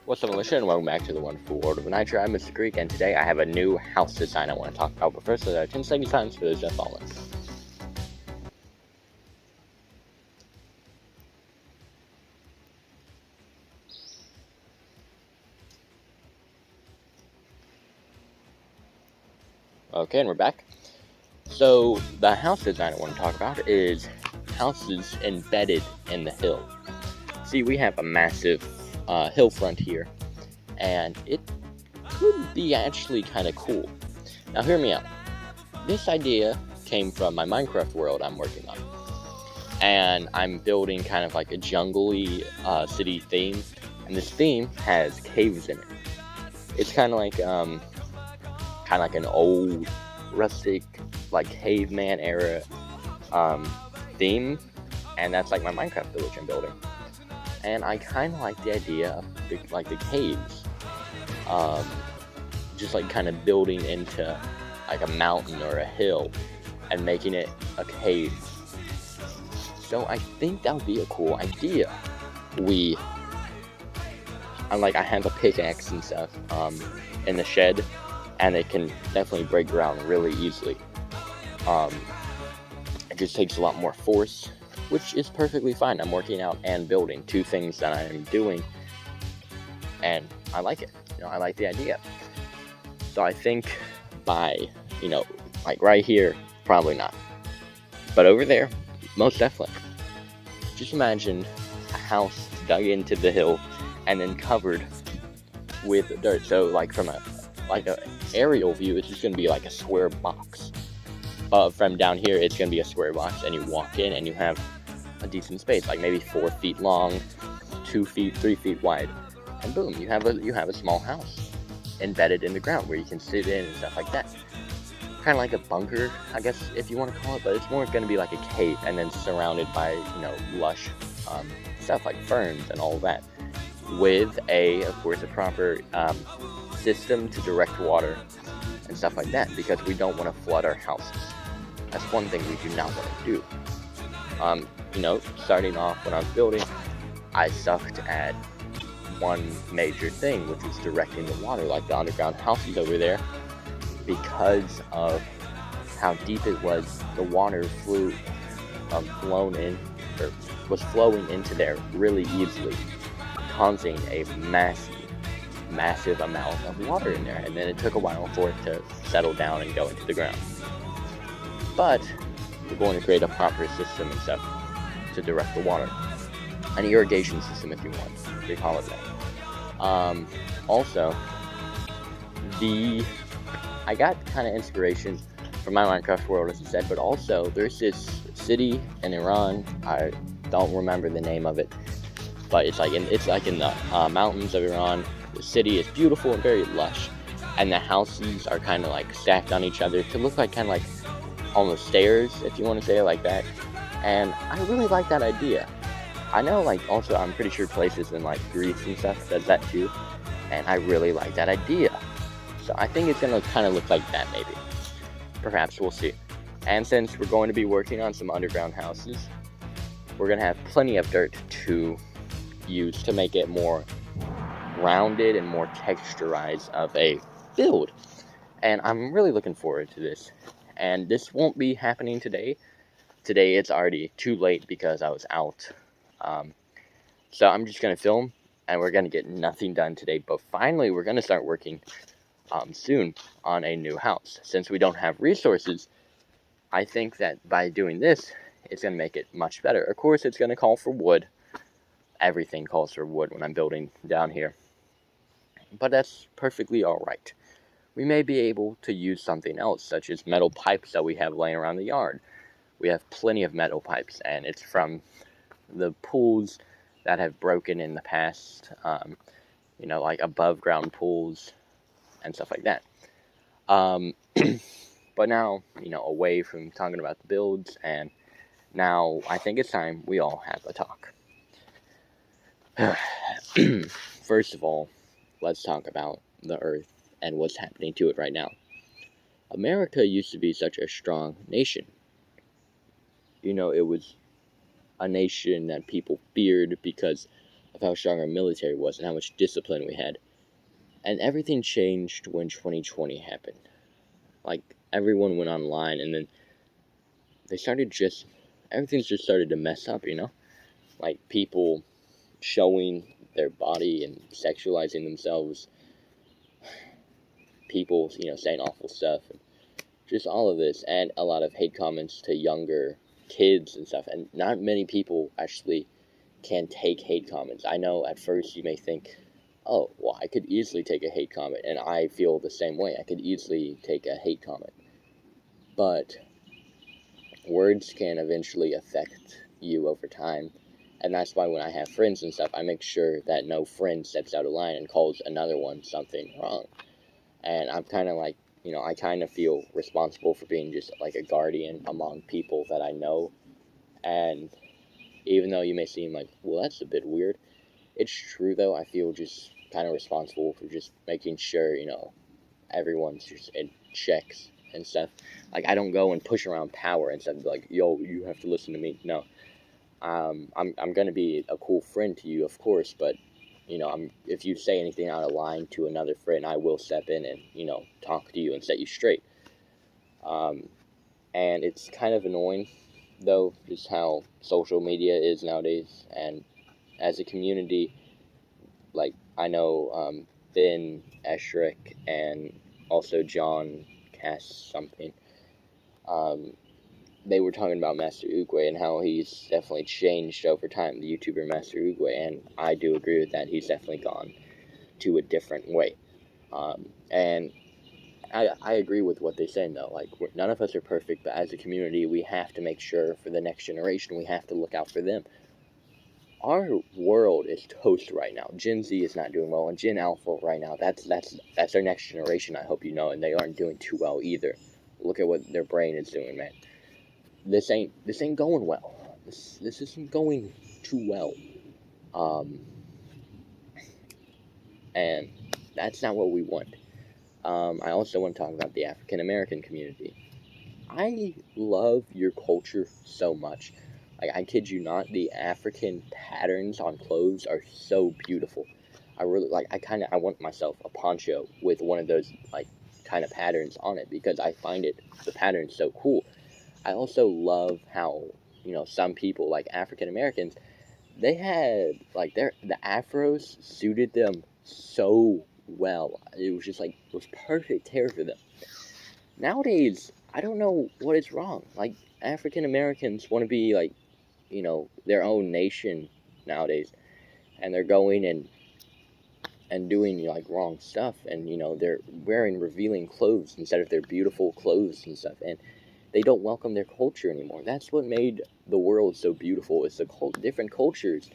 What's up, militia, and welcome back to the wonderful world of Nitro. I'm Mr.Creekyt, and today I have a new house design I want to talk about. But first, there are 10 second times for those that follow. Okay, and we're back. So, the house design I want to talk about is houses embedded in the hill. See, we have a massive hill front here, and it could be actually kind of cool. Now, hear me out. This idea came from my Minecraft world I'm working on, and I'm building kind of like a jungly city theme, and this theme has caves in it. It's kind of like an old rustic, like caveman era theme, and that's like my Minecraft village I'm building. And I kind of like the idea of the caves, just like kind of building into like a mountain or a hill and making it a cave. So I think that would be a cool idea. I have a pickaxe and stuff in the shed, and it can definitely break ground really easily. It just takes a lot more force, which is perfectly fine. I'm working out and building, two things that I'm doing, and I like it. I like the idea. So I think by, like right here, probably not. But over there, most definitely. Just imagine a house dug into the hill and then covered with dirt. So like from an aerial view, it's just going to be like a square box. From down here, it's going to be a square box, and you walk in and you have a decent space, like maybe 4 feet long, 2 feet, 3 feet wide, and boom, you have a small house embedded in the ground where you can sit in and stuff like that. Kind of like a bunker, I guess, if you want to call it, but it's more going to be like a cave, and then surrounded by lush stuff like ferns and all that, with of course, a proper system to direct water and stuff like that, because we don't want to flood our houses. That's one thing we do not want to do. Starting off when I was building, I sucked at one major thing, which was directing the water, like the underground houses over there. Because of how deep it was, the water was flowing into there really easily, causing a massive amount of water in there, and then it took a while for it to settle down and go into the ground. But we're going to create a proper system and stuff to direct the water, an irrigation system if you want, they call it that. Also, I got kind of inspiration from my Minecraft world, as I said, but also there's this city in Iran. I don't remember the name of it, but it's like in the mountains of Iran. The city is beautiful and very lush, and the houses are kind of like stacked on each other to look like kind of like almost stairs, if you want to say it like that. And I really like that idea. I know, also I'm pretty sure places in Greece and stuff does that too, and I really like that idea. So I think it's going to kind of look like that, maybe. Perhaps, we'll see. And since we're going to be working on some underground houses, we're going to have plenty of dirt to use to make it more rounded and more texturized of a build. And I'm really looking forward to this. And this won't be happening today. Today it's already too late because I was out. So I'm just going to film, and we're going to get nothing done today. But finally, we're going to start working soon on a new house. Since we don't have resources, I think that by doing this, it's going to make it much better. Of course, it's going to call for wood. Everything calls for wood when I'm building down here. But that's perfectly alright. We may be able to use something else, such as metal pipes that we have laying around the yard. We have plenty of metal pipes, and it's from the pools that have broken in the past, like above ground pools and stuff like that. But now, away from talking about the builds, and now I think it's time we all have a talk. First of all, let's talk about the Earth and what's happening to it right now. America used to be such a strong nation. It was a nation that people feared because of how strong our military was and how much discipline we had. And everything changed when 2020 happened. Like, everyone went online, and then they started everything just started to mess up, Like, people showing their body and sexualizing themselves, people, saying awful stuff, and just all of this, and a lot of hate comments to younger kids and stuff. And not many people actually can take hate comments. I know at first you may think, oh, well, I could easily take a hate comment, and I feel the same way. I could easily take a hate comment. But words can eventually affect you over time, and that's why when I have friends and stuff, I make sure that no friend steps out of line and calls another one something wrong. And I'm kind of like, I kind of feel responsible for being just like a guardian among people that I know. And even though you may seem like, well, that's a bit weird, it's true though. I feel just kind of responsible for just making sure, everyone's just in checks and stuff. Like, I don't go and push around power and stuff and be like, yo, you have to listen to me. No. I'm gonna be a cool friend to you, of course, but if you say anything out of line to another friend, I will step in and talk to you and set you straight. And it's kind of annoying, though, just how social media is nowadays. And as a community, like, I know Ben Eshrick and also John Cass something. They were talking about Master Oogway and how he's definitely changed over time, the YouTuber Master Oogway, and I do agree with that. He's definitely gone to a different way. And I agree with what they're saying, though. Like, none of us are perfect, but as a community, we have to make sure for the next generation, we have to look out for them. Our world is toast right now. Gen Z is not doing well, and Gen Alpha right now, that's our next generation, I hope you know, and they aren't doing too well either. Look at what their brain is doing, man. This ain't going well. This isn't going too well. And that's not what we want. I also want to talk about the African American community. I love your culture so much. Like, I kid you not, the African patterns on clothes are so beautiful. I really I want myself a poncho with one of those kind of patterns on it, because I find the pattern so cool. I also love how, some people, like African Americans, they had, the afros suited them so well. It was just, it was perfect hair for them. Nowadays, I don't know what is wrong. Like, African Americans want to be, their own nation nowadays. And they're going and doing, wrong stuff. And, they're wearing revealing clothes instead of their beautiful clothes and stuff. And they don't welcome their culture anymore. That's what made the world so beautiful. It's the different cultures.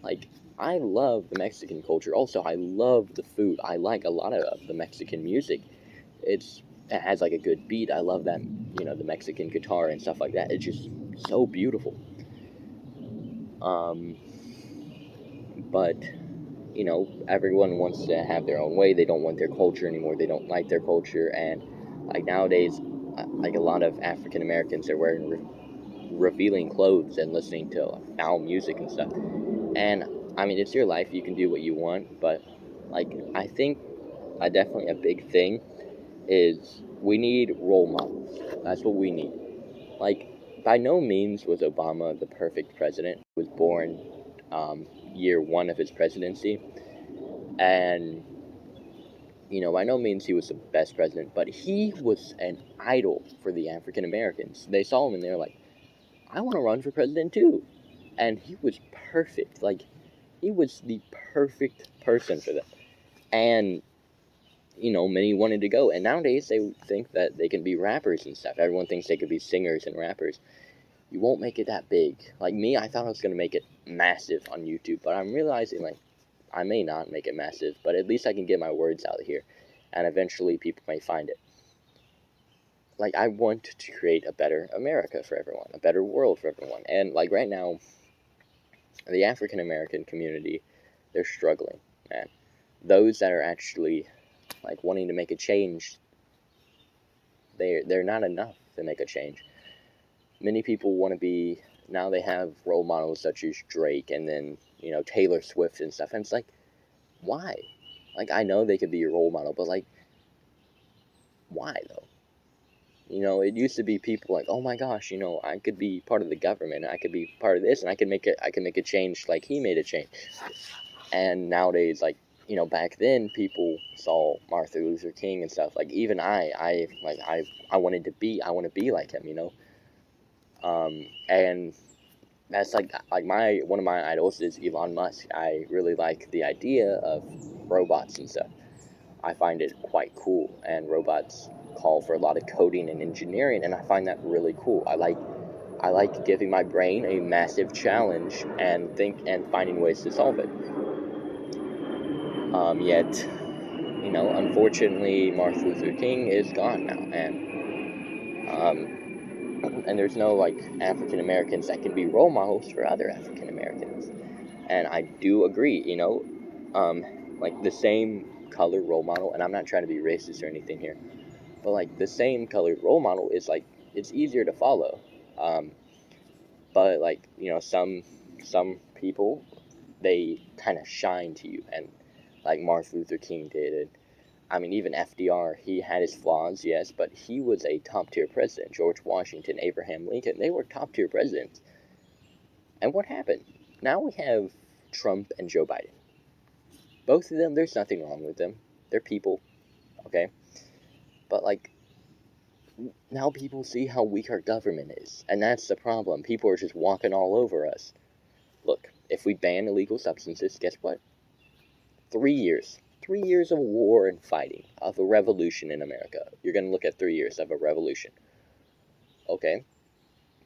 Like, I love the Mexican culture. Also, I love the food. I like a lot of the Mexican music. It has a good beat. I love that, the Mexican guitar and stuff like that. It's just so beautiful. But everyone wants to have their own way. They don't want their culture anymore. They don't like their culture. And nowadays, a lot of African Americans are wearing revealing clothes and listening to foul music and stuff. And I mean, it's your life. You can do what you want. But I think definitely a big thing is we need role models. That's what we need. By no means was Obama the perfect president. He was born year one of his presidency. And, by no means he was the best president, but he was an idol for the African Americans. They saw him and they were like, I want to run for president too. And he was perfect. He was the perfect person for them. And, many wanted to go. And nowadays they think that they can be rappers and stuff. Everyone thinks they could be singers and rappers. You won't make it that big. Like me, I thought I was going to make it massive on YouTube, but I'm realizing, I may not make it massive, but at least I can get my words out here, and eventually people may find it. I want to create a better America for everyone, a better world for everyone, and, right now, the African American community, they're struggling, man. Those that are actually, wanting to make a change, they're not enough to make a change. Many people want to be now they have role models such as Drake and then, Taylor Swift and stuff. And it's like, why? Like, I know they could be your role model, but like, why though? It used to be people like, oh my gosh, I could be part of the government, I could be part of this, and I can make a change like he made a change. And nowadays, like, back then people saw Martin Luther King and stuff. Like, even I want to be like him. And that's like one of my idols is Elon Musk. I really like the idea of robots and stuff. I find it quite cool, and robots call for a lot of coding and engineering, and I find that really cool. I like giving my brain a massive challenge and finding ways to solve it. Yet, unfortunately, Martin Luther King is gone now, and there's no like African Americans that can be role models for other African Americans. And I do agree, like the same color role model, and I'm not trying to be racist or anything here, but like the same colored role model is like, it's easier to follow. But like, some people, they kind of shine to you, and like Martin Luther King did. And I mean, even FDR, he had his flaws, yes, but he was a top-tier president. George Washington, Abraham Lincoln, they were top-tier presidents. And what happened? Now we have Trump and Joe Biden. Both of them, there's nothing wrong with them. They're people, okay? But, like, now people see how weak our government is. And that's the problem. People are just walking all over us. Look, if we ban illegal substances, guess what? 3 years. 3 years of war and fighting, of a revolution in America. You're going to look at 3 years of a revolution. Okay?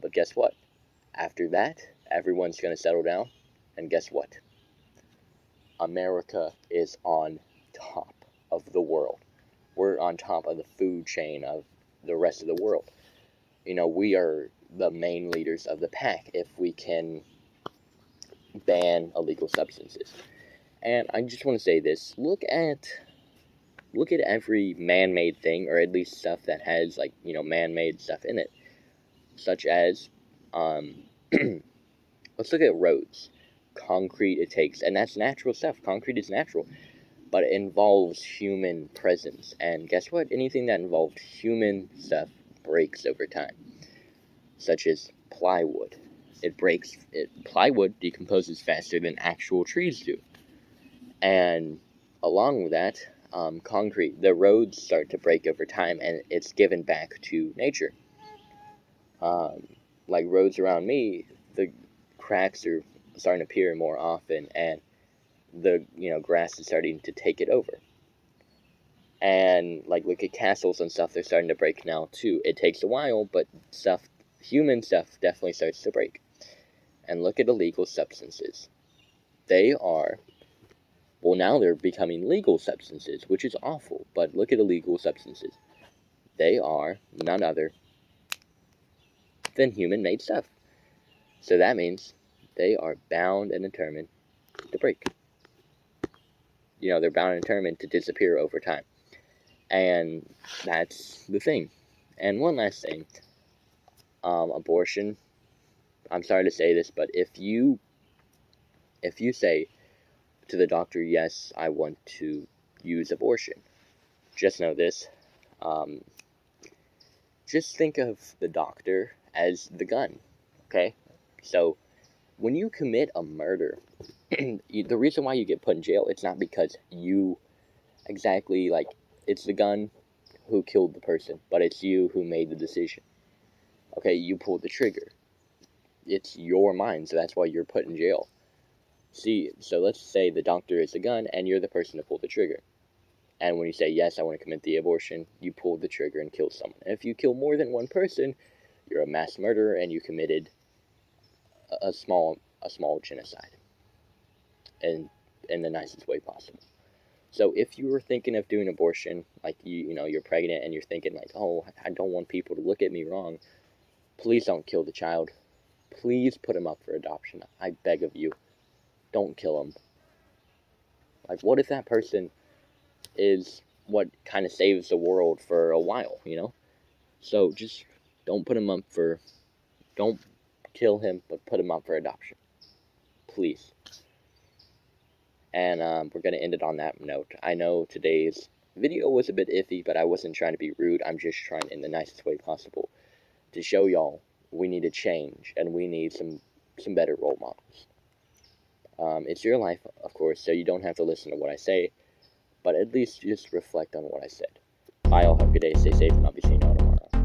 But guess what? After that, everyone's going to settle down. And guess what? America is on top of the world. We're on top of the food chain of the rest of the world. We are the main leaders of the pack if we can ban illegal substances. And I just want to say this, look at every man-made thing, or at least stuff that has, like, man-made stuff in it. Such as, let's look at roads. Concrete it takes, and that's natural stuff. Concrete is natural, but it involves human presence. And guess what? Anything that involved human stuff breaks over time. Such as plywood. Plywood decomposes faster than actual trees do. And along with that, concrete, the roads start to break over time, and it's given back to nature. Like roads around me, the cracks are starting to appear more often, and the grass is starting to take it over. And like, look at castles and stuff, they're starting to break now too. It takes a while, but human stuff definitely starts to break. And look at illegal substances. Now they're becoming legal substances, which is awful, but look at illegal substances. They are none other than human-made stuff. So that means they are bound and determined to break. They're bound and determined to disappear over time. And that's the thing. And one last thing. Abortion. I'm sorry to say this, but if you say to the doctor, yes, I want to use abortion, just know this. Just think of the doctor as the gun, okay? So when you commit a murder, the reason why you get put in jail, it's not because you exactly, like, it's the gun who killed the person, but it's you who made the decision. Okay, you pulled the trigger. It's your mind, so that's why you're put in jail. See, so let's say the doctor is the gun, and you're the person to pull the trigger. And when you say, yes, I want to commit the abortion, you pull the trigger and kill someone. And if you kill more than one person, you're a mass murderer, and you committed a small genocide. And in the nicest way possible. So if you were thinking of doing abortion, like you're pregnant and you're thinking like, oh, I don't want people to look at me wrong, please don't kill the child. Please put him up for adoption. I beg of you. Don't kill him. Like, what if that person is what kind of saves the world for a while, So just don't kill him, but put him up for adoption. Please. And we're going to end it on that note. I know today's video was a bit iffy, but I wasn't trying to be rude. I'm just trying in the nicest way possible to show y'all we need to change, and we need some better role models. It's your life, of course, so you don't have to listen to what I say, but at least just reflect on what I said. Bye, all. Have a good day. Stay safe, and I'll be seeing y'all tomorrow.